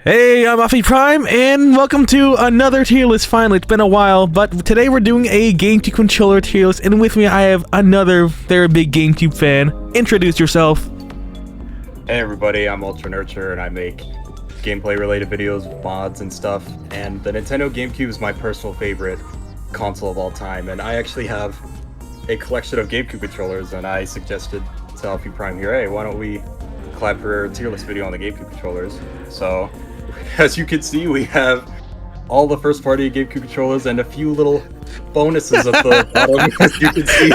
Hey, I'm AlphiePrime, and welcome to another tier list. Finally, it's been a while, but today we're doing a GameCube controller tier list, and with me I have another very big GameCube fan. Introduce yourself. Hey everybody, I'm Ultra Nurture, and I make gameplay-related videos, mods, and stuff. And the Nintendo GameCube is my personal favorite console of all time, and I actually have a collection of GameCube controllers, and I suggested to AlphiePrime here, hey, why don't we collab for a tier list video on the GameCube controllers? So, as you can see, we have all the first-party GameCube controllers and a few little bonuses at the bottom, as you can see.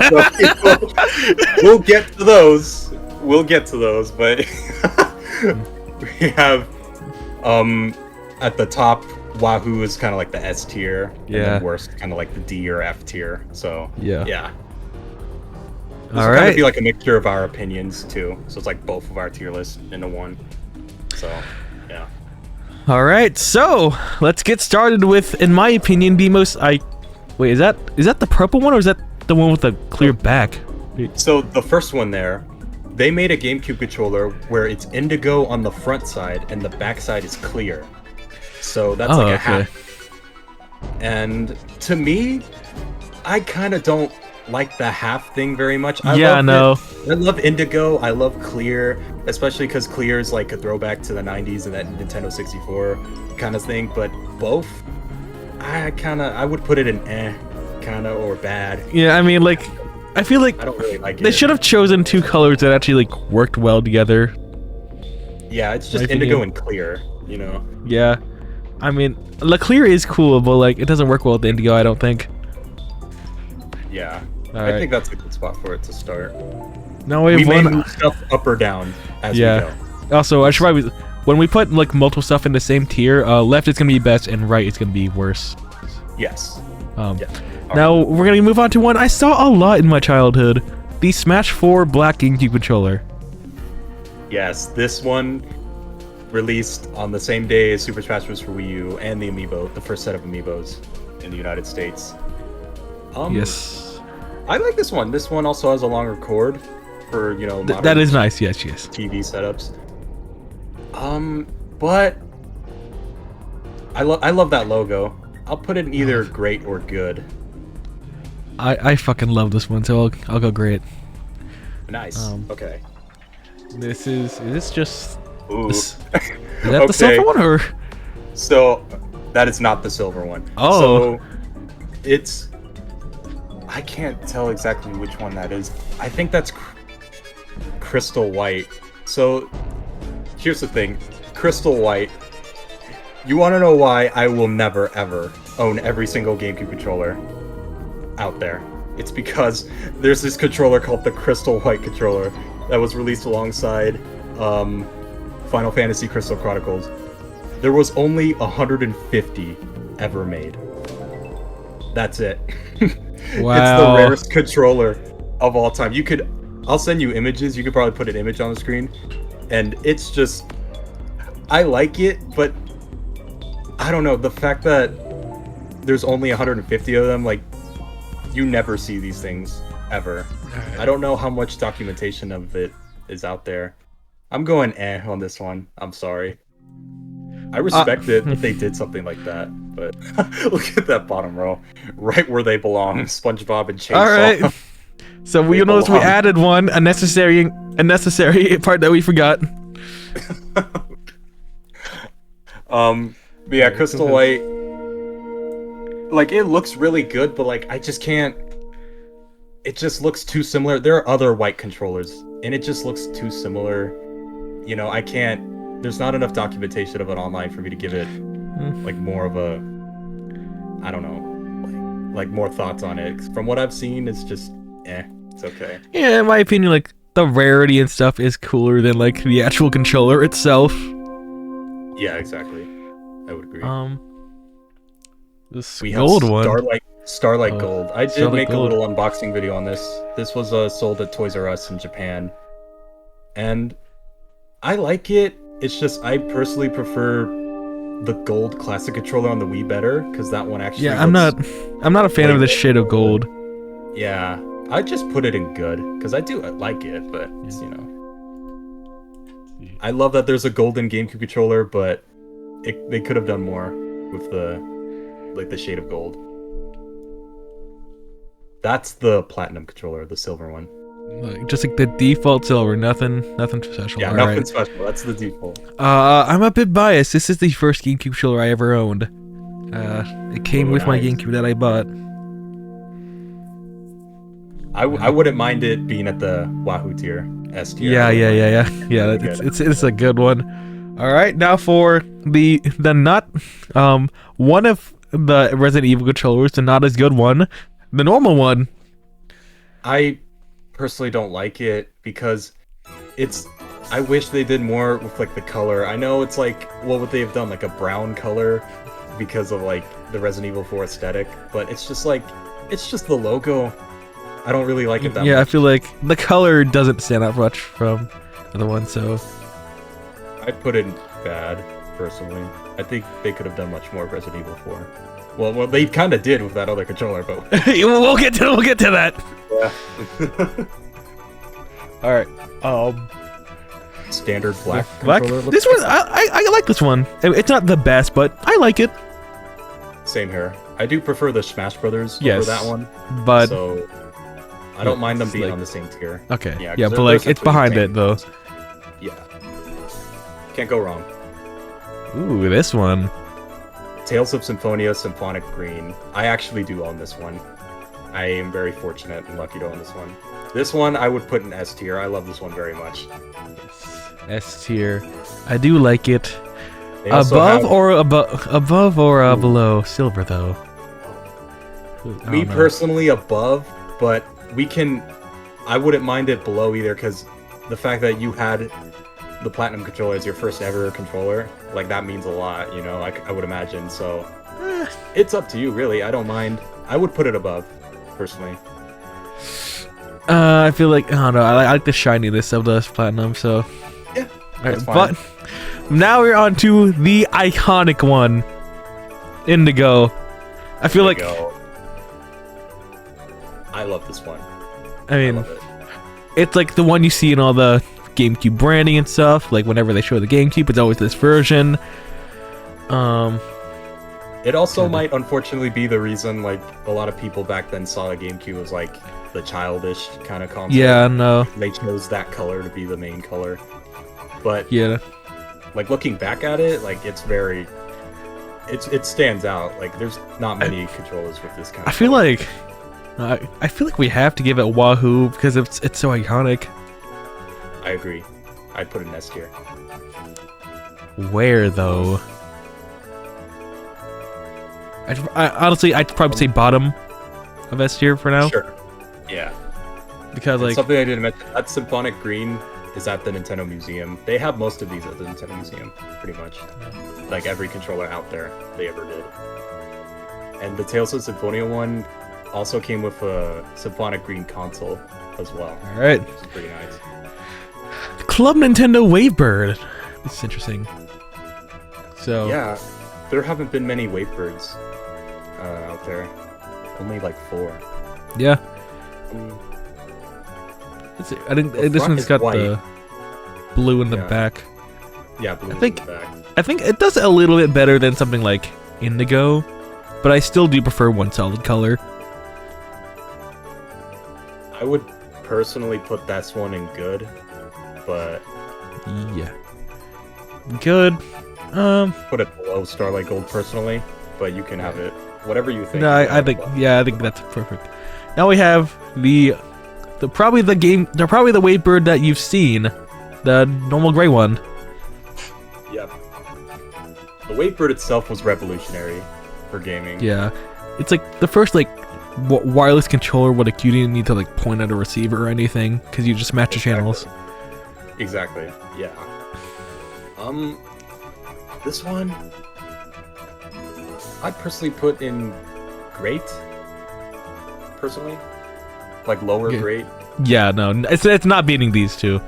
So, we'll get to those. We'll get to those, but we have at the top, Wahoo is kind of like the S tier, and then worst kind of like the D or F tier. So yeah. This will kind of be like a mixture of our opinions too. So it's like both of our tier lists into one. So yeah. All right, so let's get started with, in my opinion, the most wait, is that the purple one, or is that the one with the clear back? So the first one there, they made a GameCube controller where it's indigo on the front side and the back side is clear. So that's like a half. And to me, I kind of don't like the half thing very much. I love indigo, I love clear, especially because clear is like a throwback to the 90s and that Nintendo 64 kind of thing, but both, I would put it in kind of, or bad. Yeah, I mean, like, I feel like I don't really like it. They should have chosen two colors that actually like worked well together. Yeah, it's just indigo and clear, you know? Yeah. I mean, the clear is cool, but like, it doesn't work well with the indigo, I don't think. Yeah. I think that's a good spot for it to start. Now we may move stuff up or down as we go. Also, I should probably, when we put like multiple stuff in the same tier, left is gonna be best and right is gonna be worse. Yes. Now we're gonna move on to one I saw a lot in my childhood: the Smash 4 Black GameCube controller. Yes, this one released on the same day as Super Smash Bros. For Wii U and the Amiibo, the first set of Amiibos in the United States. Yes. I like this one. This one also has a longer cord for, you know, that is nice. Yes. TV setups. But I love that logo. I'll put it in either great or good. I fucking love this one, so I'll go great. Nice. Okay. Is this just? Ooh. Is that the silver one, or? So that is not the silver one. Oh. So it's. I can't tell exactly which one that is. I think that's crystal white. So here's the thing, crystal white. You want to know why I will never ever own every single GameCube controller out there? It's because there's this controller called the Crystal White controller that was released alongside Final Fantasy Crystal Chronicles. There was only 150 ever made. That's it. Wow. It's the rarest controller of all time. I'll send you images. You could probably put an image on the screen, and it's just, I like it, but I don't know, the fact that there's only 150 of them, like, you never see these things ever. I don't know how much documentation of it is out there. I'm going on this one. I'm sorry. I respect it if they did something like that, but look at that bottom row, right where they belong. SpongeBob and Chainsaw. All right. So we noticed we added one, a necessary part that we forgot. But yeah, Crystal White. Like, it looks really good, but like, I just can't. It just looks too similar. There are other white controllers, and it just looks too similar. You know, I can't. There's not enough documentation of it online for me to give it like more of a, I don't know, like more thoughts on it. From what I've seen, it's just it's okay. Yeah, in my opinion, like the rarity and stuff is cooler than like the actual controller itself. Yeah, exactly. I would agree. This gold one. Starlight Gold. I did make Gold. a little unboxing video on this. This was sold at Toys R Us in Japan, and I like it. It's just I personally prefer the gold classic controller on the Wii better, because that one actually. Yeah, I'm not a fan of this shade of gold. Yeah, I just put it in good because I do like it, but it's, you know. I love that there's a golden GameCube controller, but they could have done more with the shade of gold. That's the platinum controller, the silver one. Like, just like the default silver, nothing special. Yeah, nothing special. That's the default. I'm a bit biased. This is the first GameCube controller I ever owned. It came with my GameCube that I bought. I wouldn't mind it being at the Wahoo tier, S tier. Yeah. It's a good one. All right, now for the not one of the Resident Evil controllers, the not as good one, the normal one. I personally don't like it because I wish they did more with like the color. I know it's like, what would they have done, like a brown color because of like the Resident Evil 4 aesthetic, but it's just the logo. I don't really like it that much. Yeah, I feel like the color doesn't stand out much from the other one, so I'd put it in bad, personally. I think they could have done much more of Resident Evil 4. Well, they kind of did with that other controller, but we'll get to that. Yeah. All right. Standard black. This one, I like this one. It's not the best, but I like it. Same here. I do prefer the Smash Brothers over that one, but so I don't mind them being on the same tier. Okay. Yeah, but like it's behind it though. Yeah. Can't go wrong. Ooh, this one. Tales of Symphonia Symphonic Green. I actually do own this one. I am very fortunate and lucky to own this one. This one I would put in S tier. I love this one very much. S tier. I do like it. Above or below silver though. Me personally above, but I wouldn't mind it below either, because the fact that you had the platinum controller as your first ever controller, like that means a lot, you know, I would imagine. So it's up to you, really. I don't mind. I would put it above, personally. I feel like, I don't know, I like the shininess of the platinum, so yeah, that's fine. But now we're on to the iconic one, Indigo. I feel like I love this one. I mean, it's like the one you see in all the GameCube branding and stuff. Like whenever they show the GameCube, it's always this version. It also might unfortunately be the reason like a lot of people back then saw the GameCube as like the childish kind of console. Yeah, no. They chose that color to be the main color. But yeah, like looking back at it, like it stands out. Like there's not many controllers with this kind of color. I feel like we have to give it Wahoo because it's so iconic. I agree. I'd put it in S tier. Where though? I honestly, I'd probably say bottom of S tier for now. Sure. Yeah. Because like something I didn't mention, that Symphonic Green is at the Nintendo Museum. They have most of these at the Nintendo Museum, pretty much. Like every controller out there they ever did. And the Tales of Symphonia one also came with a Symphonic Green console as well. All right. Which is pretty nice. Club Nintendo Wavebird. This is interesting. So yeah, there haven't been many Wavebirds out there. Only like 4. Yeah. I think this one's got white. The blue in the back. Yeah, blue in the back. I think it does a little bit better than something like Indigo, but I still do prefer one solid color. I would personally put this one in good, but yeah, good. Put it below Starlight Gold personally, but you can have it whatever you think. No, I think that's perfect. Now we have probably the Wavebird that you've seen, the normal gray one. Yep. The Wavebird itself was revolutionary for gaming. Yeah, it's like the first like wireless controller with you didn't need to like point at a receiver or anything because you just match the channels. Exactly. Yeah. This one I'd personally put in great. Personally, like lower great. Yeah, no, it's not beating these two.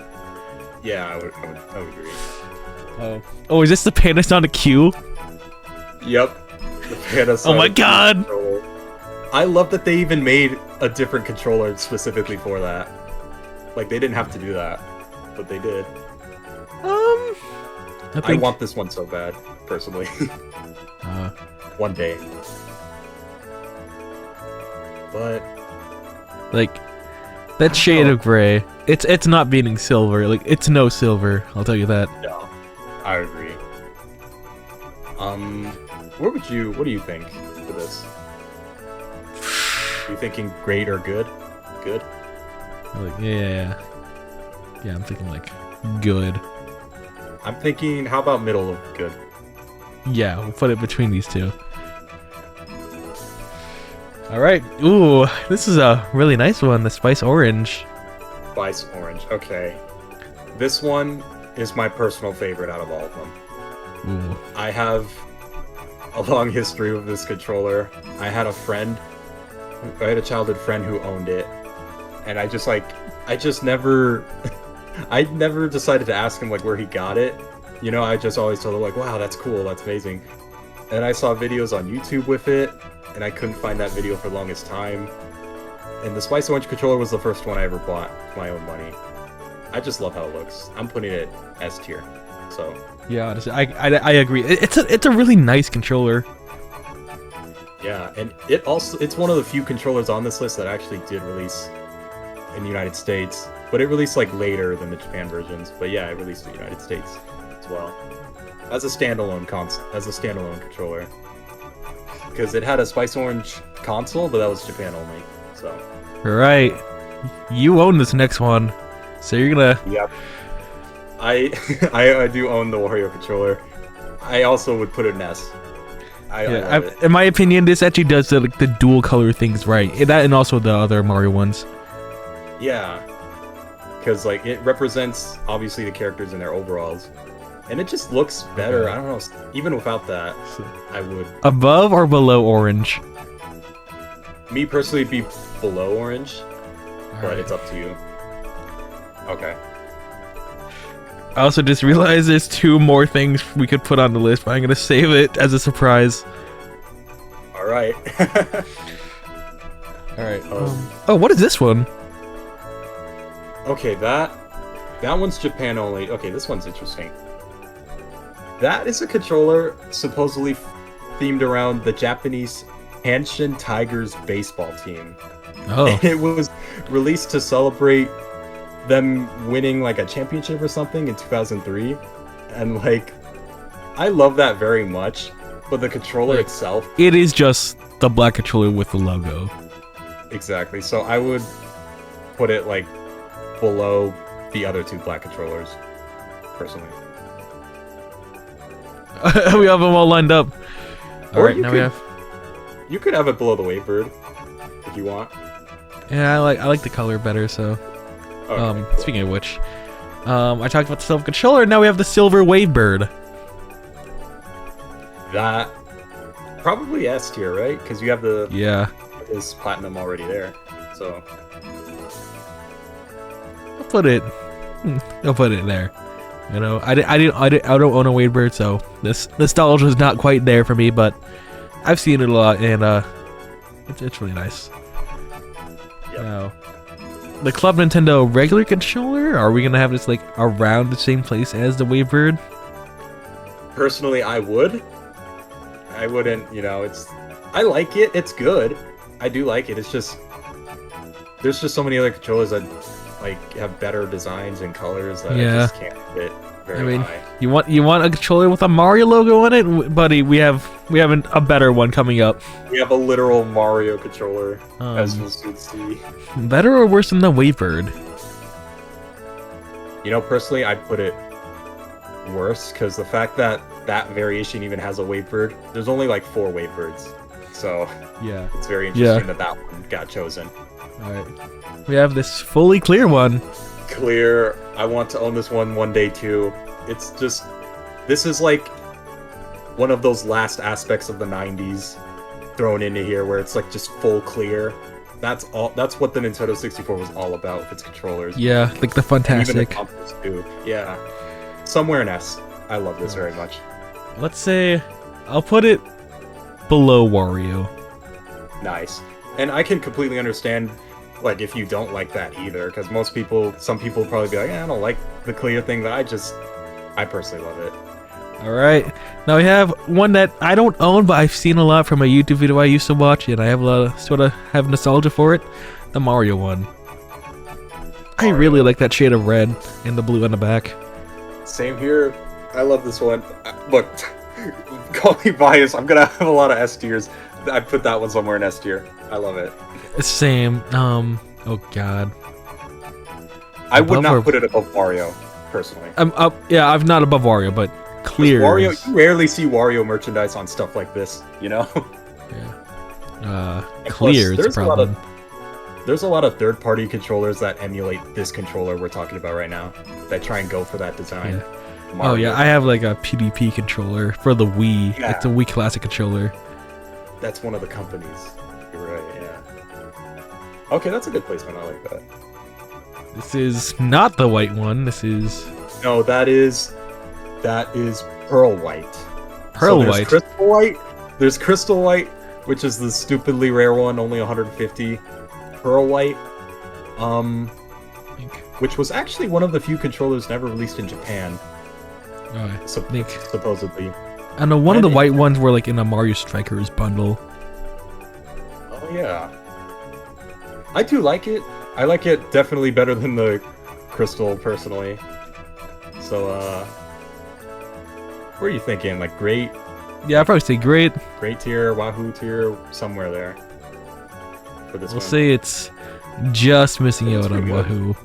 Yeah, I would agree. Oh, is this the Panasonic Q? Yep. The Panasonic. Oh my god! Controller. I love that they even made a different controller specifically for that. Like they didn't have to do that, but they did. I want this one so bad, personally. One day. But like that shade of gray, it's not beating silver. Like it's no silver, I'll tell you that. No, I agree. What do you think for this? Are you thinking great or good? Good? Like, yeah, I'm thinking like good. I'm thinking, how about middle of good? Yeah, we'll put it between these two. Alright, ooh, this is a really nice one, the Spice Orange. Spice Orange, okay. This one is my personal favorite out of all of them. Ooh. I have a long history with this controller. I had a childhood friend who owned it, and I never I never decided to ask him like where he got it. You know, I just always told him like, wow, that's cool, that's amazing. And I saw videos on YouTube with it, and I couldn't find that video for the longest time. And the Spice Orange controller was the first one I ever bought with my own money. I just love how it looks. I'm putting it S tier. So yeah, honestly, I agree. It's a really nice controller. Yeah, and it's one of the few controllers on this list that actually did release in the United States, but it released like later than the Japan versions. But yeah, it released in the United States as well as a standalone controller, because it had a Spice Orange console, but that was Japan only. So right, you own this next one, so you're gonna. Yep. I do own the Wario controller. I also would put it in S. In my opinion, this actually does the dual color things right. That and also the other Mario ones. Yeah, because like it represents obviously the characters in their overalls, and it just looks better. Okay. I don't know. Even without that, I would. Above or below orange? Me personally, it'd be below orange, but it's up to you. Okay. I also just realized there's two more things we could put on the list, but I'm gonna save it as a surprise. All right. All right. Oh, what is this one? Okay, that one's Japan only. Okay, this one's interesting. That is a controller supposedly themed around the Japanese Hanshin Tigers baseball team. Oh. And it was released to celebrate them winning like a championship or something in 2003. And like, I love that very much, but the controller itself... It is just the black controller with the logo. Exactly, so I would put it like below the other two black controllers, personally. We have them all lined up. Alright, now we have... You could have it below the Wavebird, if you want. Yeah, I like the color better, so... Okay, cool. Speaking of which, I talked about the silver controller, now we have the silver Wavebird. That... Probably S tier, right? Because you have the... Yeah. This platinum already there, so... I'll put it there. You know, I don't own a Wavebird, so this nostalgia is not quite there for me, but I've seen it a lot, and it's really nice. Yep. Now, the Club Nintendo regular controller, are we gonna have this like around the same place as the Wavebird? Personally, I would. I wouldn't, you know, I like it, it's good. I do like it, it's just... There's just so many other controllers that like have better designs and colors that I just can't fit very high. You want a controller with a Mario logo on it, buddy? We have a better one coming up. We have a literal Mario controller, as you should see. Better or worse than the Wavebird? You know, personally, I'd put it worse, because the fact that that variation even has a Wavebird, there's only like 4 Wavebirds, so yeah, it's very interesting that one got chosen. All right. We have this fully clear one. Clear. I want to own this one day too. It's just... This is like one of those last aspects of the 90s thrown into here where it's like just full clear. That's what the Nintendo 64 was all about with its controllers. Yeah, like the Fantastic. And even the consoles too. Yeah. Somewhere in S. I love this very much. Let's say... I'll put it below Wario. Nice. And I can completely understand... Like, if you don't like that either, because some people will probably be like, I don't like the clear thing, but I personally love it. All right, now we have one that I don't own, but I've seen a lot from a YouTube video I used to watch, and I have a lot of, sort of have nostalgia for it. The Mario one. I really like that shade of red and the blue on the back. Same here. I love this one. Look, call me biased. I'm gonna have a lot of S tiers. I put that one somewhere in S tier. I love it. Same. Oh god. I would not put it above Wario, personally. I'm up. Yeah, I'm not above Wario, but clear. Wario, you rarely see Wario merchandise on stuff like this, you know? Yeah. Clear is a problem. There's a lot of third-party controllers that emulate this controller we're talking about right now. That try and go for that design. Yeah. Oh yeah, I have like a PDP controller for the Wii. Yeah. It's a Wii Classic controller. That's one of the companies. You're right, yeah. Okay, that's a good placement. I like that. This is not the white one. This is... No, that is Pearl White. Pearl White? Crystal White. There's Crystal White, which is the stupidly rare one, only 150. Pearl White, which was actually one of the few controllers never released in Japan. Supposedly. I know one of the white ones were like in a Mario Strikers bundle. Oh yeah. I do like it. I like it definitely better than the Crystal, personally. So, what are you thinking? Like, great? Yeah, I'd probably say great. Great tier, Wahoo tier, somewhere there. For this we'll say it's just missing out on Wahoo.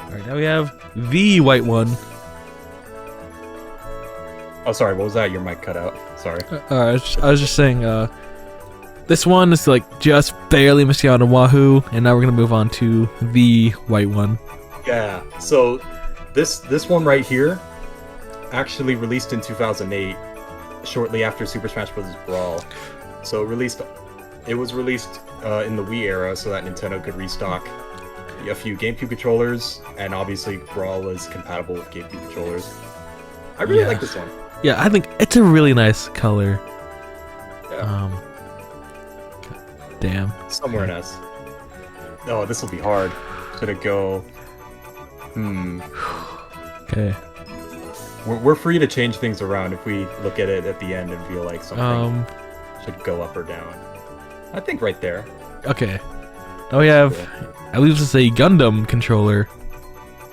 Alright, now we have the white one. Oh, sorry, what was that? Your mic cut out. Sorry. I was just saying, this one is like just barely missing out on Wahoo, and now we're gonna move on to the white one. Yeah, so this one right here actually released in 2008, shortly after Super Smash Bros. Brawl. So it was released in the Wii era so that Nintendo could restock a few GameCube controllers, and obviously Brawl is compatible with GameCube controllers. I really like this one. Yeah, I think it's a really nice color. Yeah. Damn. Somewhere in S. Oh, this will be hard. Should it go... Okay. We're free to change things around if we look at it at the end and feel like something should go up or down. I think right there. Okay. Now we have, I believe this is a Gundam controller.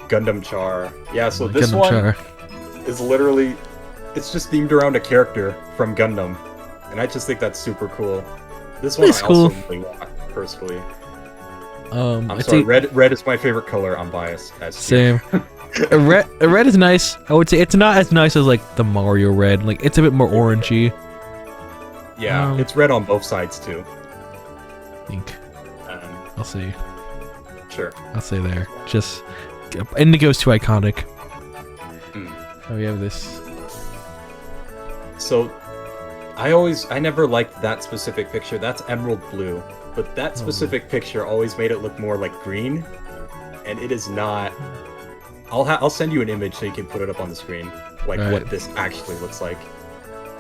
Gundam Char. Yeah, so this one is literally, it's just themed around a character from Gundam. And I just think that's super cool. This one I also really want, personally. I'm sorry, red is my favorite color. I'm biased. Same. red is nice. I would say it's not as nice as like the Mario red. Like it's a bit more orangey. Yeah, it's red on both sides too. I think. I'll see. Sure. I'll say there. Just Indigo's too iconic. Oh, we have this. So, I never liked that specific picture. That's emerald blue, but that specific picture always made it look more like green, and it is not. I'll send you an image so you can put it up on the screen, like what this actually looks like.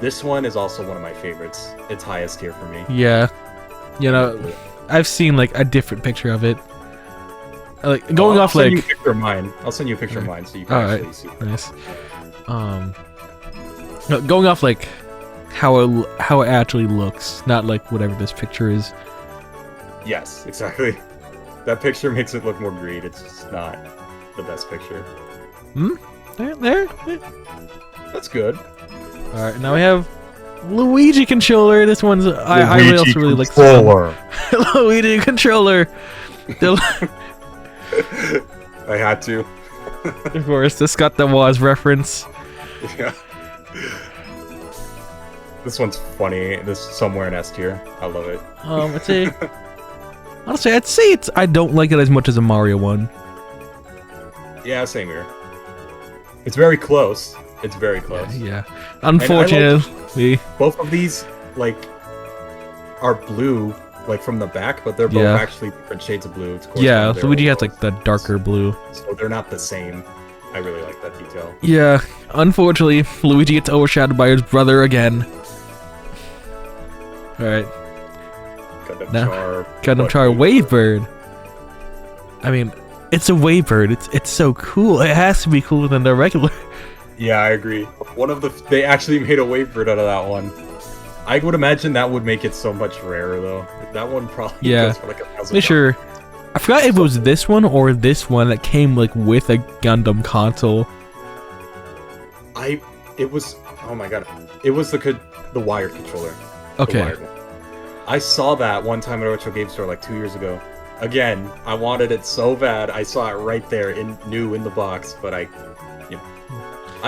This one is also one of my favorites. It's highest tier for me. Yeah, you know, I've seen like a different picture of it. Like going off like. I'll send you a picture of mine. I'll send you a picture of mine so you can actually see. Nice. No, going off like how it actually looks, not like whatever this picture is. Yes, exactly. That picture makes it look more green. It's just not the best picture. There. That's good. All right, now we have Luigi controller. This one's I also really like Luigi controller. I had to. Of course, this got the Woz reference. Yeah. This one's funny. This is somewhere in S tier. I love it. Honestly, I'd say I don't like it as much as a Mario one. Yeah, same here. It's very close. It's very close. Yeah. Unfortunately, both of these like are blue, like from the back, but they're both actually different shades of blue. Yeah, Luigi has like the darker blue. So they're not the same. I really like that detail. Yeah. Unfortunately, Luigi gets overshadowed by his brother again. All right. Gundam Char Wavebird. I mean, it's a Wavebird. It's so cool. It has to be cooler than the regular. Yeah, I agree. They actually made a waverbird out of that one. I would imagine that would make it so much rarer though. That one probably goes for like $1,000. Sure. I forgot if it was this one or this one that came like with a Gundam console. It was, oh my god, it was the wired controller. Okay. The wired one. I saw that one time at a retro game store like 2 years ago. Again, I wanted it so bad. I saw it right there new in the box, but I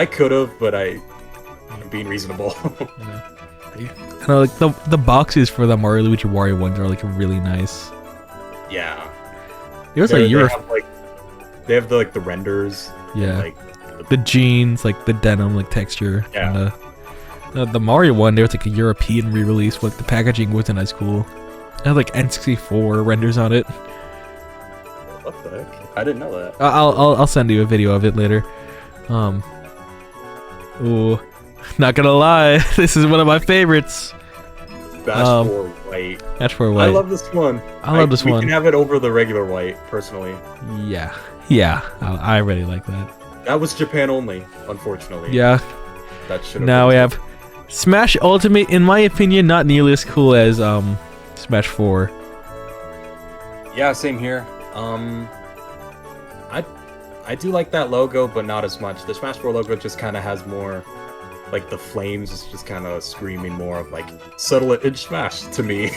could have, but I'm being reasonable. I know, like the boxes for the Mario Luigi Wario ones are like really nice. Yeah. It was like they have the renders. Yeah. And, the jeans, like the denim, like texture. Yeah. And the Mario one, there was like a European re-release, but like, the packaging wasn't as cool. It had like N64 renders on it. What the heck? I didn't know that. I'll send you a video of it later. Ooh, not gonna lie, this is one of my favorites. Bash 4 White. Bash 4 White. I love this one. I love this one. We can have it over the regular white, personally. Yeah, I really like that. That was Japan only, unfortunately. Yeah. That should have. Now we have Smash Ultimate. In my opinion, not nearly as cool as Smash 4. Yeah, same here. I do like that logo, but not as much. The Smash 4 logo just kind of has more, like the flames is just kind of screaming more of like subtle edge Smash to me.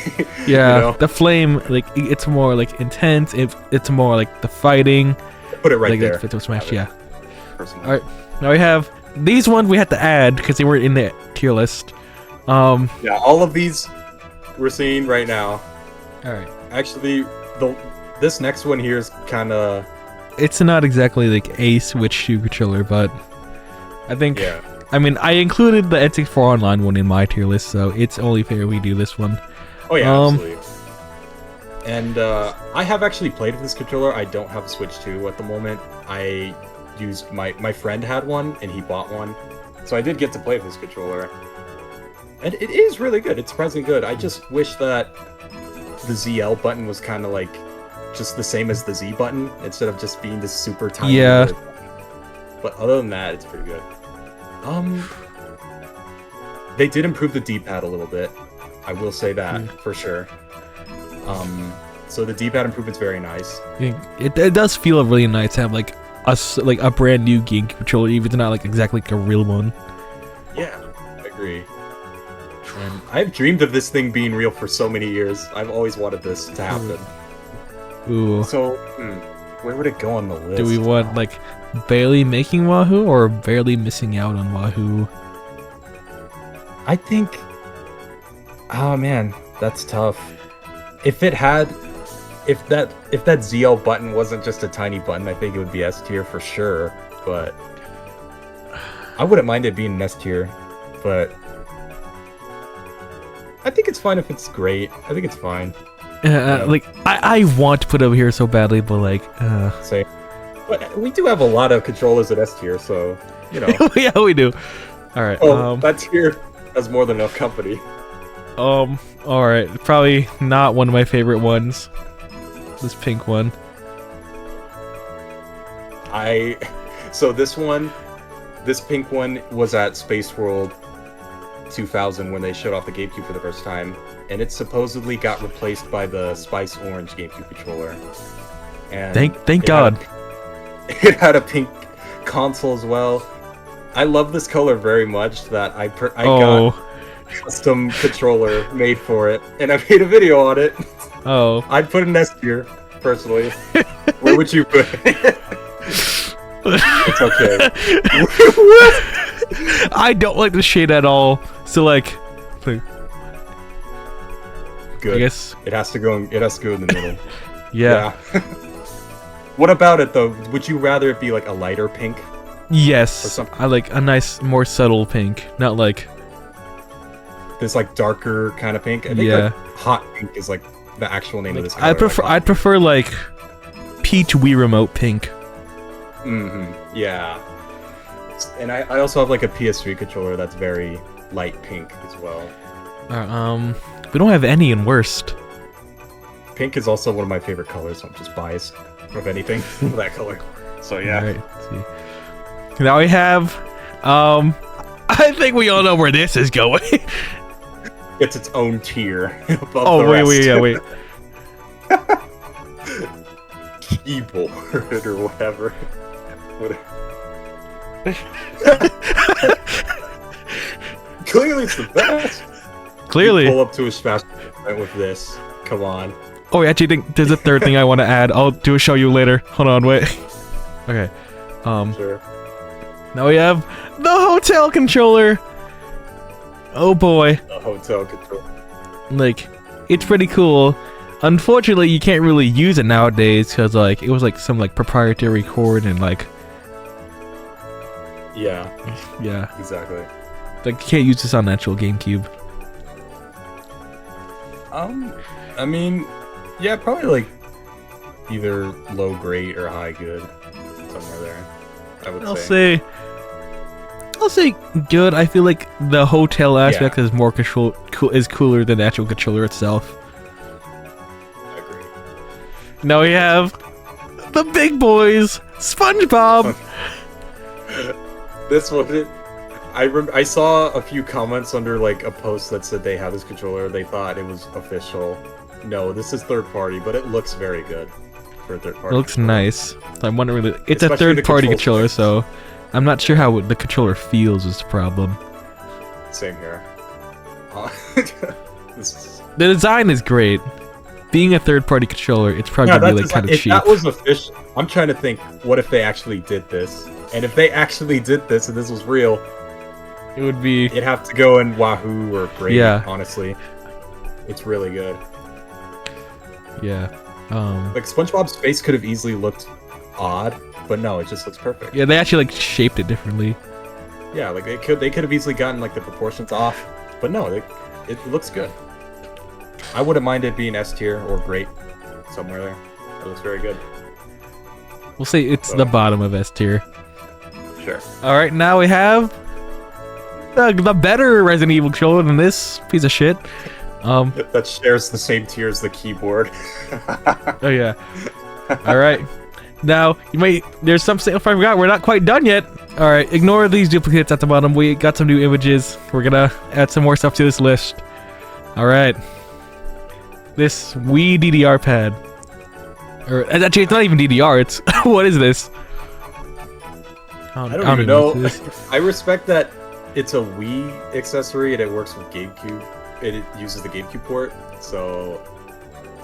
Yeah, you know? the flame, like it's more like intense. It's more like the fighting. Put it right like, there. Fit to Smash, yeah. Personally. All right, now we have these ones we had to add because they were in the tier list. Yeah, all of these we're seeing right now. All right. Actually, this next one here is kind of. It's not exactly like a Switch 2 controller, but I think. Yeah. I mean, I included the N64 Online one in my tier list, so it's only fair we do this one. Oh yeah, absolutely. And I have actually played with this controller. I don't have a Switch 2 at the moment. I used my friend had one and he bought one, so I did get to play with this controller. And it is really good. It's surprisingly good. I just wish that the ZL button was kind of like just the same as the Z button instead of just being this super tiny. Yeah. But other than that, it's pretty good. They did improve the D-pad a little bit. I will say that for sure. So the D-pad improvement's very nice. It does feel really nice to have like a brand new GameCube controller, even if it's not like exactly like a real one. Yeah, I agree. And I've dreamed of this thing being real for so many years. I've always wanted this to happen. Ooh. So, where would it go on the list? Do we want like barely making Wahoo or barely missing out on Wahoo? I think. Oh man, that's tough. If that ZL button wasn't just a tiny button, I think it would be S tier for sure. But I wouldn't mind it being an S tier. But I think it's fine if it's great. I think it's fine. Like I want to put it over here so badly, but like Same. But we do have a lot of controllers at S tier, so you know. Yeah, we do. All right. That tier has more than enough company. All right. Probably not one of my favorite ones. This pink one. So this pink one was at Space World 2000 when they showed off the GameCube for the first time, and it supposedly got replaced by the Spice Orange GameCube controller. And thank God. It had a pink console as well. I love this color very much that I got a custom controller made for it, and I made a video on it. Oh. I'd put an S tier, personally. Where would you put it? It's okay. I don't like the shade at all. So like good. I guess it has to go in the middle. Yeah. What about it though? Would you rather it be like a lighter pink? Yes. I like a nice, more subtle pink, not like this like darker kind of pink. I think like hot pink is like the actual name of this color. I'd prefer like peach Wii Remote pink. Yeah. And I also have like a PS3 controller that's very light pink as well. We don't have any in worst. Pink is also one of my favorite colors, so I'm just biased of anything with that color. So yeah. All right, let's see. Now we have I think we all know where this is going. It's its own tier above Oh, the wait, rest. wait. Keyboard or whatever. Clearly, it's the best. Clearly. You pull up to a smash with this. Come on. Oh, I actually think there's a third thing I want to add. I'll show you later. Hold on, wait. Okay. Sure. Now we have the hotel controller. Oh boy. The hotel control. Like, it's pretty cool. Unfortunately, you can't really use it nowadays because like it was like some like proprietary cord and like. Yeah. Yeah. Exactly. Like you can't use this on actual GameCube. I mean, yeah, probably like either low grade or high good, somewhere there. I would say. I'll say good. I feel like the hotel aspect is more is cooler than the actual controller itself. I agree. Now we have the big boys, SpongeBob. This one, I saw a few comments under like a post that said they have this controller. They thought it was official. No, this is third party, but it looks very good for a third party. It looks nice. I'm wondering, it's Especially a third party controller, so I'm not sure how the controller feels is the problem. Same here. The design is great. Being a third party controller, it's probably gonna be like kind of cheap. If that was official, I'm trying to think, what if they actually did this? And if they actually did this and this was real, it would be. It'd have to go in Wahoo or Great. Yeah. Honestly, it's really good. Yeah. Like SpongeBob's face could have easily looked odd, but no, it just looks perfect. Yeah, they actually like shaped it differently. Yeah, like they could have easily gotten like the proportions off, but no, it looks good. I wouldn't mind it being S tier or Great somewhere there. It looks very good. We'll say it's the bottom of S tier. Sure. All right, now we have the better Resident Evil controller than this piece of shit. That shares the same tier as the keyboard. Oh yeah. All right. Now there's some stuff I forgot. We're not quite done yet. All right, ignore these duplicates at the bottom. We got some new images. We're gonna add some more stuff to this list. All right. This Wii DDR pad. Or actually, it's not even DDR. It's what is this? I don't even know. I respect that it's a Wii accessory and it works with GameCube. It uses the GameCube port, so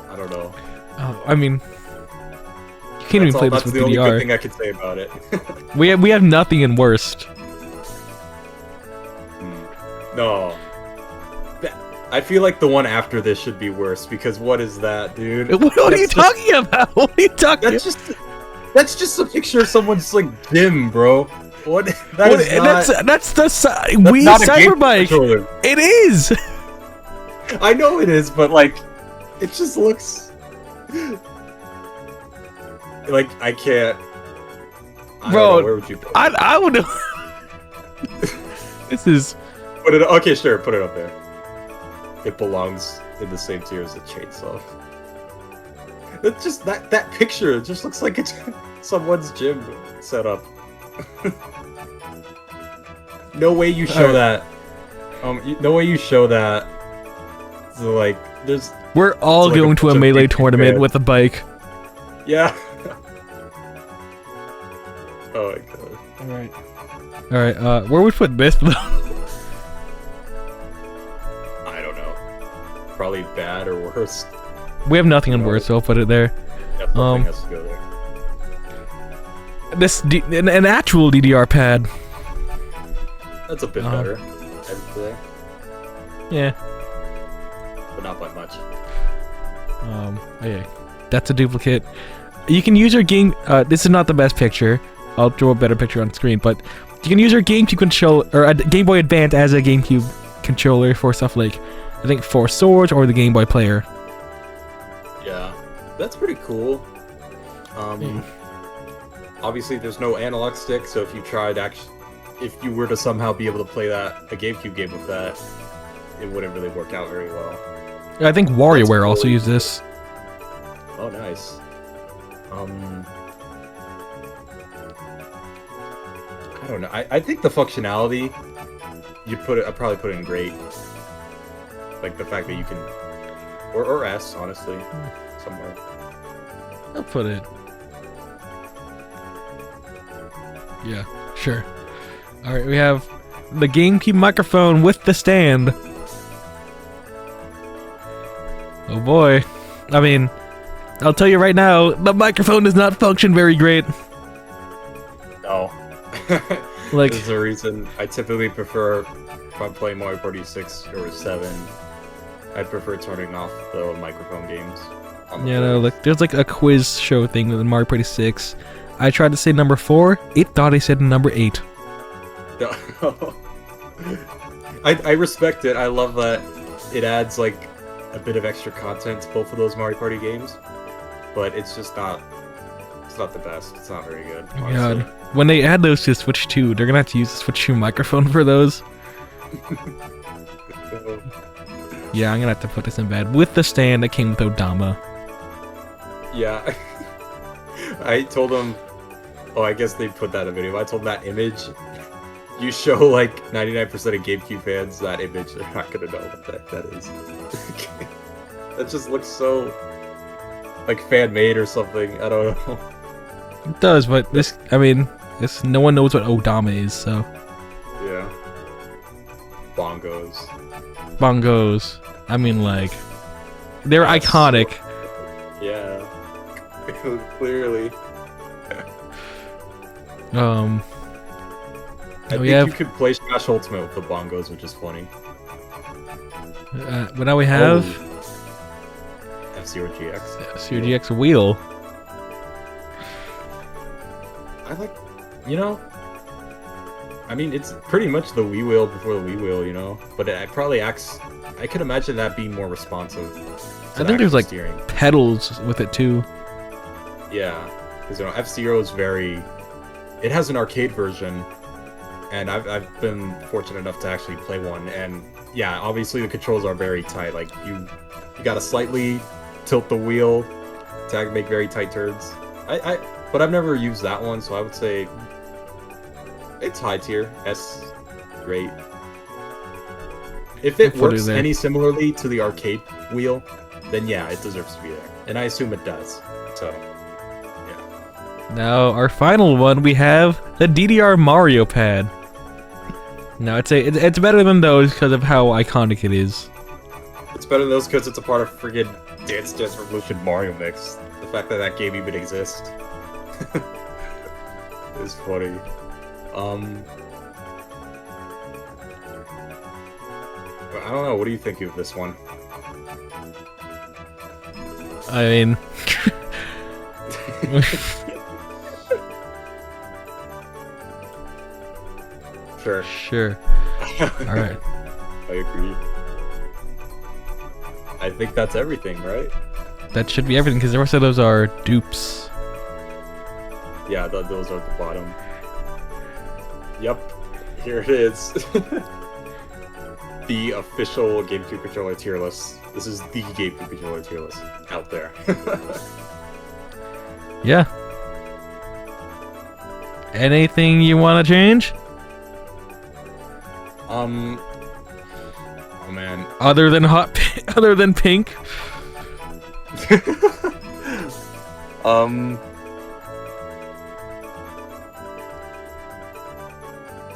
I don't know. I mean, you can't even play this with DDR. That's the only good thing I can say about it. we have nothing in worst. No. I feel like the one after this should be worse because what is that, dude? What are you talking about? What are you talking about? That's just a picture of someone's like gym, bro. What? That's the Wii Cyberbike. It is. I know it is, but like, it just looks like I can't. Bro, don't know, where would you put it? I would. This is. Put it. Okay, sure. Put it up there. It belongs in the same tier as a chainsaw. It's just that picture. It just looks like it's someone's gym setup. No way you show that. No way you show that. So like, we're all going to a Melee tournament with a bike. Yeah. Oh my god. Alright. Alright, where would we put this though? I don't know. Probably bad or worse. We have nothing on worse, so I'll put it there. Yeah, nothing has to go there. This an actual DDR pad. That's a bit better, I'd say. Yeah. But not by much. Okay. That's a duplicate. You can use your game. This is not the best picture. I'll draw a better picture on screen, but you can use your GameCube controller or a Game Boy Advance as a GameCube controller for stuff like, I think, Four Swords or the Game Boy Player. Yeah, that's pretty cool. Obviously, there's no analog stick, so if you tried if you were to somehow be able to play a GameCube game with that, it wouldn't really work out very well. I think WarioWare also used this. Oh, nice. I don't know. I think the functionality, I'd probably put it in great. Like the fact that you can, or S, honestly, somewhere. I'll put it. Yeah, sure. All right, we have the GameCube microphone with the stand. Oh boy. I mean, I'll tell you right now, the microphone does not function very great. No. Like, there's a reason I typically prefer, if I'm playing Mario Party 6 or 7, I prefer turning off the microphone games. you know, like there's like a quiz show thing with Mario Party 6. I tried to say number 4, it thought I said number 8. I respect it. I love that it adds like a bit of extra content to both of those Mario Party games, but it's just not. It's not the best. It's not very good. Oh God, when they add those to Switch 2, they're gonna have to use the Switch 2 microphone for those. Yeah, I'm gonna have to put this in bed with the stand that came with Odama. Yeah, I told him. Oh, I guess they put that in the video. I told him that image. You show like 99% of GameCube fans that image, they're not gonna know what that is. That just looks so like fan-made or something. I don't know. It does, but this, I mean, no one knows what Odama is, so. Yeah. Bongos. Bongos. I mean, like, they're iconic. Yeah. Clearly. I think you could play Smash Ultimate with the bongos, which is funny. But now we have F-Zero GX. F-Zero GX wheel. I like, you know, I mean, it's pretty much the Wii wheel before the Wii wheel, you know, but it probably acts. I could imagine that being more responsive. I think there's like steering. pedals with it too. Yeah, because you know, F-Zero is very. It has an arcade version. And I've been fortunate enough to actually play one, and yeah, obviously the controls are very tight. Like you gotta slightly tilt the wheel to make very tight turns. But I've never used that one, so I would say it's high tier. S, great. If it works any similarly to the arcade wheel, then yeah, it deserves to be there, and I assume it does. So. Now, our final one, we have the DDR Mario Pad. Now, I'd say it's better than those because of how iconic it is. It's better than those because it's a part of friggin' Dance Dance Revolution Mario Mix. The fact that that game even exists is funny. I don't know, what do you think of this one? I mean... Sure. Alright. I agree. I think that's everything, right? That should be everything, because the rest of those are dupes. Yeah, those are at the bottom. Yep. Here it is. The official GameCube controller tier list. This is the GameCube controller tier list out there. Yeah. Anything you want to change? Oh man. Other than other than pink.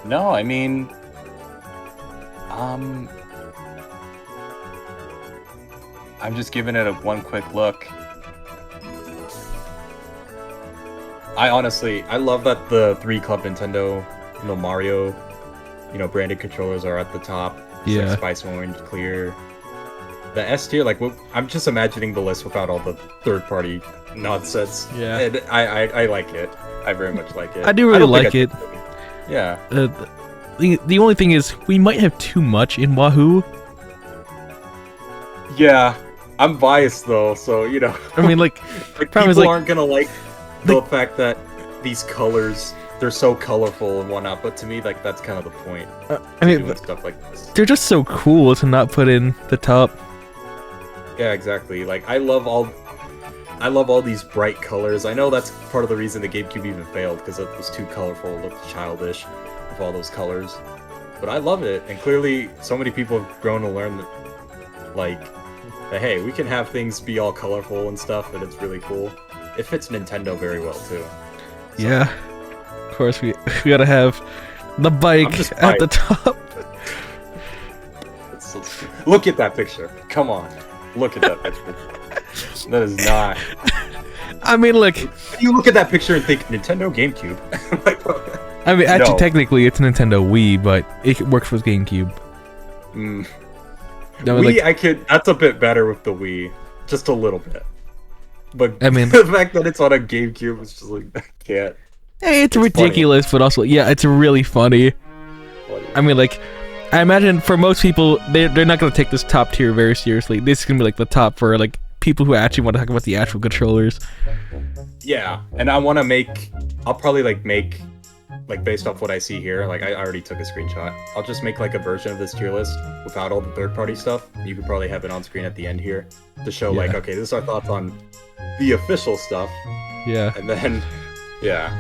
No, I mean, I'm just giving it one quick look. I love that the 3 Club Nintendo, Mario, branded controllers are at the top. Yeah. Like Spice Orange, Clear. The S tier, like, I'm just imagining the list without all the third-party nonsense. Yeah. And I like it. I very much like it. I do really like it. Yeah. The only thing is, we might have too much in Wahoo. Yeah. I'm biased, though, so, I mean, like people aren't gonna like the fact that these colors, they're so colorful and whatnot, but to me, like, that's kind of the point. I mean, doing stuff like this. They're just so cool to not put in the top. Yeah, exactly. Like, I love all... I love all these bright colors. I know that's part of the reason the GameCube even failed, because it was too colorful, it looked childish with all those colors. But I love it, and clearly so many people have grown to learn that, like, that, hey, we can have things be all colorful and stuff, and it's really cool. It fits Nintendo very well, too. So. Yeah. Of course, we gotta have the bike at the top. Look at that picture. Come on. Look at that picture. That is not... I mean, look... You look at that picture and think, Nintendo GameCube. Like, I mean, actually, no. technically, it's Nintendo Wii, but it works with GameCube. Mm. I mean, Wii, like, that's a bit better with the Wii. Just a little bit. But I mean, the fact that it's on a GameCube is just like, I can't. Hey, it's ridiculous, funny. But also, yeah, it's really funny. I mean, like, I imagine for most people, they're not going to take this top tier very seriously. This is going to be, like, the top for, like, people who actually want to talk about the actual controllers. Yeah, and I want to make... I'll probably, like, make... Like, based off what I see here, like, I already took a screenshot. I'll just make, like, a version of this tier list without all the third-party stuff. You could probably have it on screen at the end here to show, like, okay, this is our thoughts on the official stuff. Yeah. And then, yeah.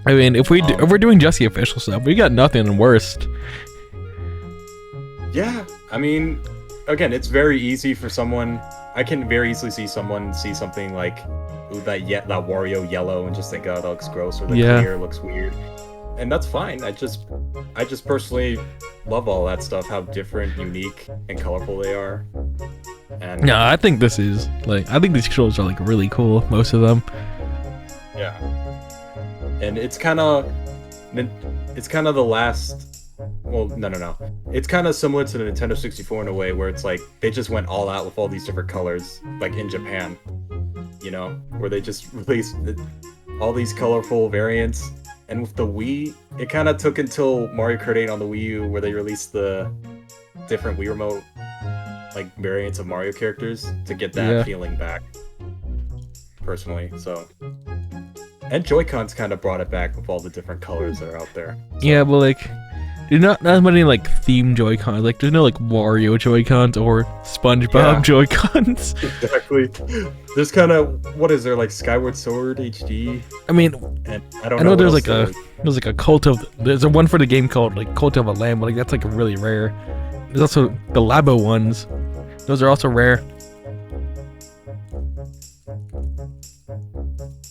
I mean, if we're doing just the official stuff, we got nothing worst. Yeah, I mean, again, it's very easy for someone... I can very easily see someone see something like that Wario yellow and just think, oh, that looks gross, or the clear looks weird. And that's fine. I just personally love all that stuff, how different, unique, and colorful they are. And no, I think this is, like, I think these controllers are, like, really cool, most of them. Yeah. And it's kind of the last... Well, no. It's kind of similar to the Nintendo 64 in a way, where it's like, they just went all out with all these different colors, like in Japan. You know? Where they just released all these colorful variants. And with the Wii, it kind of took until Mario Kart 8 on the Wii U, where they released the different Wii Remote, like, variants of Mario characters, to get that feeling back. Personally, so... And Joy-Cons kind of brought it back with all the different colors that are out there. So. Yeah, but, like... There's not as many, like, theme Joy-Cons. Like, there's no, like, Wario Joy-Cons or SpongeBob Joy-Cons. Exactly. There's kind of... What is there, like, Skyward Sword HD? I mean... And I know there's, like, there's, like, a Cult of... There's a one for the game called, like, Cult of a Lamb, but, like, that's, like, really rare. There's also the Labo ones. Those are also rare.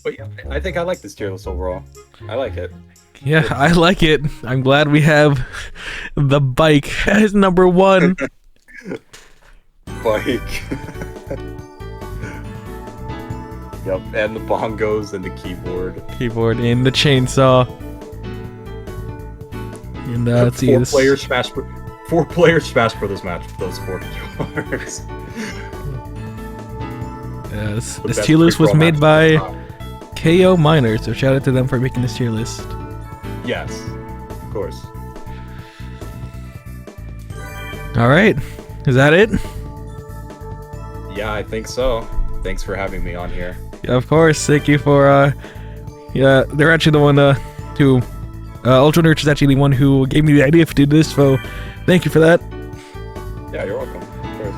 But, yeah, I think I like this tier list overall. I like it. Yeah, I like it. I'm glad we have the bike as number 1. Bike. Yep, and the bongos and the keyboard. Keyboard and the chainsaw. And let's see this. 4-player Smash Brothers match with those 4 controllers. This tier list was made by KO Miners, so shout out to them for making this tier list. Yes, of course. Alright, is that it? Yeah, I think so. Thanks for having me on here. Yeah, of course. Thank you for, yeah, they're actually the one who, Ultra Nurture is actually the one who gave me the idea to do this, so thank you for that. Yeah, you're welcome, of course.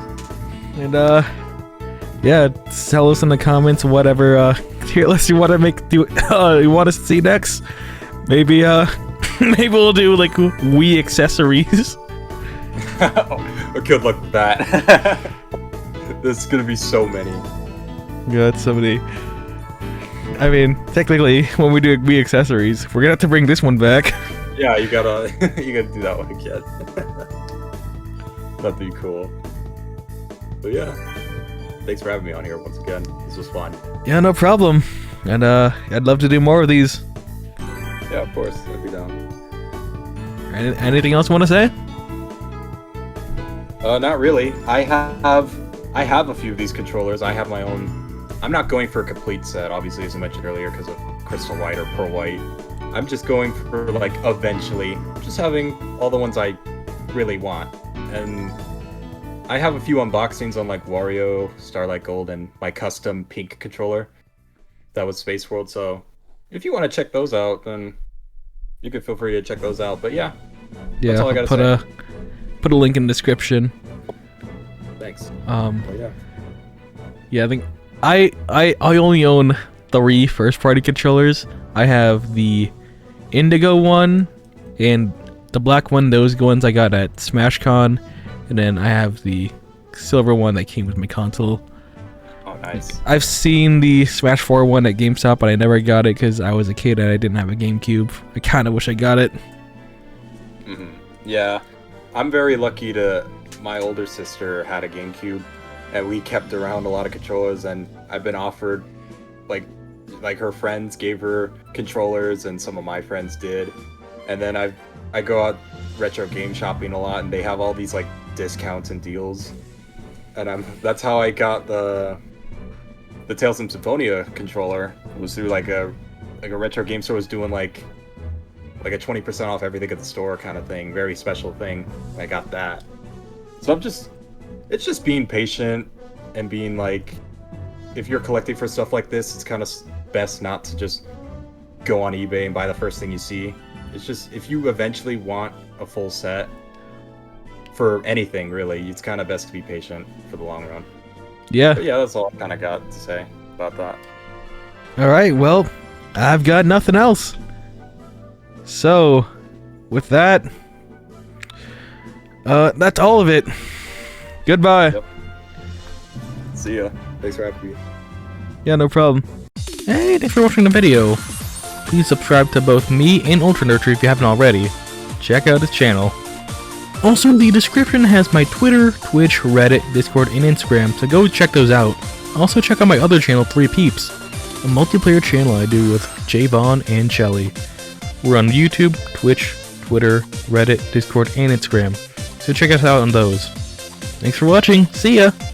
And, yeah, tell us in the comments whatever, tier list you want to make, you want us to see next. Maybe, maybe we'll do, like, Wii accessories. Good luck with that. There's gonna be so many. Yeah, that's so many. I mean, technically, when we do Wii accessories, we're gonna have to bring this one back. Yeah, you gotta do that one again. That'd be cool. But yeah, thanks for having me on here once again. This was fun. Yeah, no problem. And, I'd love to do more of these. Yeah, of course. I'd be down. Anything else you want to say? Not really. I have a few of these controllers. I have my own. I'm not going for a complete set, obviously, as I mentioned earlier, because of Crystal White or Pearl White. I'm just going for, like, eventually, just having all the ones I really want. And I have a few unboxings on, like, Wario, Starlight Gold, and my custom pink controller. That was Space World, so if you want to check those out, then you can feel free to check those out. But yeah, that's all I gotta say. Put a link in the description. Thanks. Yeah, I think I only own 3 first-party controllers. I have the indigo one and the black one. Those ones I got at SmashCon, and then I have the silver one that came with my console. Oh, nice. I've seen the Smash 4 one at GameStop, but I never got it because I was a kid and I didn't have a GameCube. I kind of wish I got it. Yeah, I'm very lucky to. My older sister had a GameCube, and we kept around a lot of controllers. And I've been offered, like her friends gave her controllers, and some of my friends did. And then I go out retro game shopping a lot, and they have all these like discounts and deals. And that's how I got the Tales from Symphonia controller. It was through like a retro game store was doing like a 20% off everything at the store kind of thing. Very special thing. I got that. So it's just being patient and being like, if you're collecting for stuff like this, it's kind of best not to just go on eBay and buy the first thing you see. It's just, if you eventually want a full set for anything really, it's kind of best to be patient for the long run. Yeah. But yeah, that's all I kind of got to say about that. Alright, well, I've got nothing else. So, with that, that's all of it. Goodbye. Yep. See ya. Thanks for having me. Yeah, no problem. Hey, thanks for watching the video. Please subscribe to both me and Ultra Nurture if you haven't already. Check out his channel. Also, the description has my Twitter, Twitch, Reddit, Discord, and Instagram, so go check those out. Also, check out my other channel, 3 Peeps, a multiplayer channel I do with Javon and Shelly. We're on YouTube, Twitch, Twitter, Reddit, Discord, and Instagram, so check us out on those. Thanks for watching. See ya!